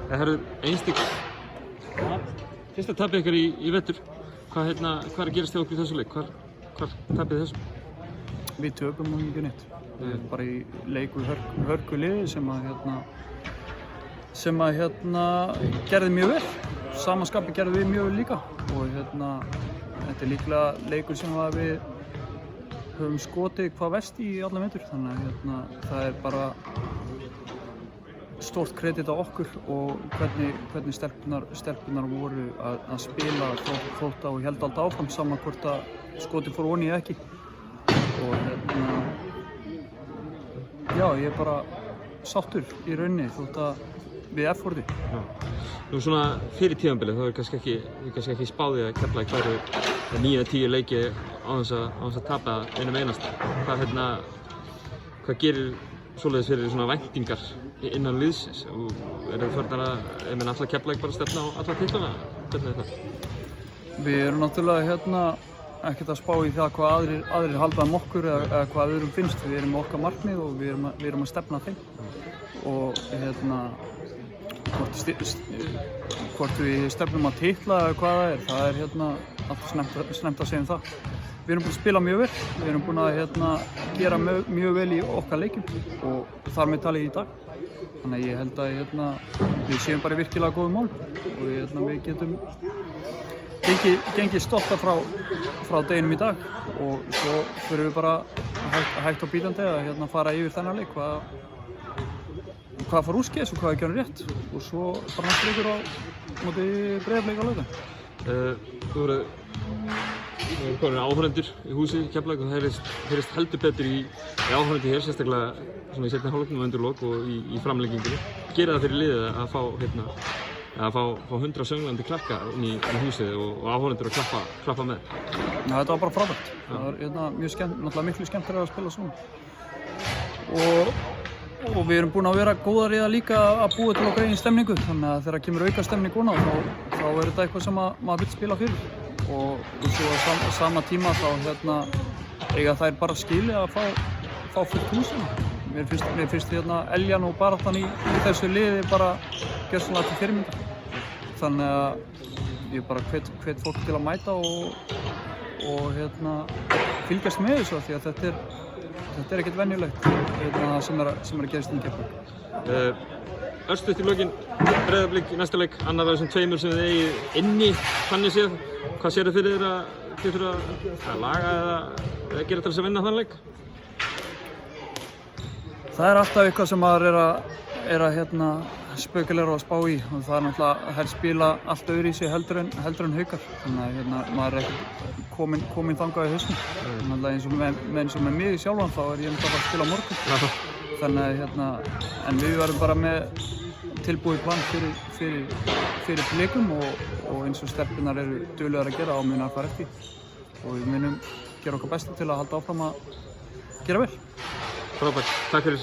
Það eru einstík fyrsta tapið ykkar í vetur. Hvað er að gerast hjá okkur í þessu leik? Hvar tapið þessum? Við töpum nú ekki neitt. Við erum bara í leik við hörku liði sem að gerði mjög vel. Samanskapi gerði við mjög vel líka. Og þetta líklega leikur sem við höfum skotið hvað verst í allan vetur. Þannig að það bara stórt kredit á okkur og hvernig stelpurnar voru að spila þótt og héldu alltaf áfram saman hvort að skotið fór ofan í eða ekki. Og já, ég bara sáttur í rauninni þótt að við efforti. Nú svona fyrir tímabilið, þá kannski ekki spáðið að Keflavík færi 9-10 leiki á þess að tapa einum einasta. Hvað gerir svoleiðis fyrir svona væntingar innan liðsins? Það farnar að alltaf Keflavík bara stefna á alla titlana? Hvernig það? Við erum náttúrulega ekkert að spá í það hvað aðrir halda okkur eða hvað öðrum finnst. Við erum með okkar markmið og við erum að stefna þeim. Og hvort við stefnum að titla eða hvað það er alltaf snemmt að segja um það. Við erum búin að spila mjög vel, við erum búin að gera mjög vel í okkar leikjum og þar með talið í dag. Þannig að ég held að við séum bara í virkilega góðum mál og við getum gengið stolta frá deginum í dag og svo fyrir við bara hægt og bítandi að fara yfir þennan leik, hvað fór úrskeiðis og hvað er gjörn rétt og svo bara næstu leikur á móti Breiðablik á laugardag. Þú eru komin áhorfendur í húsi Keflavík og það heyrist heldur betur í áhorfendi hér, sérstaklega svona í seinni hálfleiknum og undir lok og í framlengingunni. Gerir það fyrir liðið að fá 100 sönglandi krakka inn í húsið og áhorfendur að klappa með? Já, þetta var bara frábært. Það var náttúrulega miklu skemmtilega að spila svona. Og við erum búin að vera góðar í það líka að búa til okkar eigin stemningu, þannig að þegar kemur auka stemning þá er þetta eitthvað sem maður vill spila fyrir. Og svo á sama tíma þá eiga þær bara skilið að fá fullt húsina. Mér finnst eljan og baráttan í þessu liði bara gjörsamlega til fyrirmyndar. Þannig að ég bara hvet fólk til að mæta og fylgjast með þessu því að þetta er ekkert venjulegt það sem er að gerast í Keflavík. Örstutt í lokin, Breiðablik í næsta leik, annar af þessum tveimur sem þið eigið inni þannig séð. Hvað sér þið fyrir þið þurfa að laga eða gera til þess að vinna þann leik? Það er alltaf eitthvað sem maður er að spekuleira og spá í og það er náttúrulega að þær spila allt öðru í sig heldur en Haukar. Þannig að maður er ekki kominn þangað í hausnum. Þannig að eins og með mig sjálfan þá er ég náttúrulega að spila á morgun. Þannig en við verðum bara með tilbúið plan fyrir leikum og eins og stelpurnar eru duglegar að gera og muna að fara eftir. Og við munum gera okkar besta til að halda áfram að gera vel. Frábært, takk fyrir.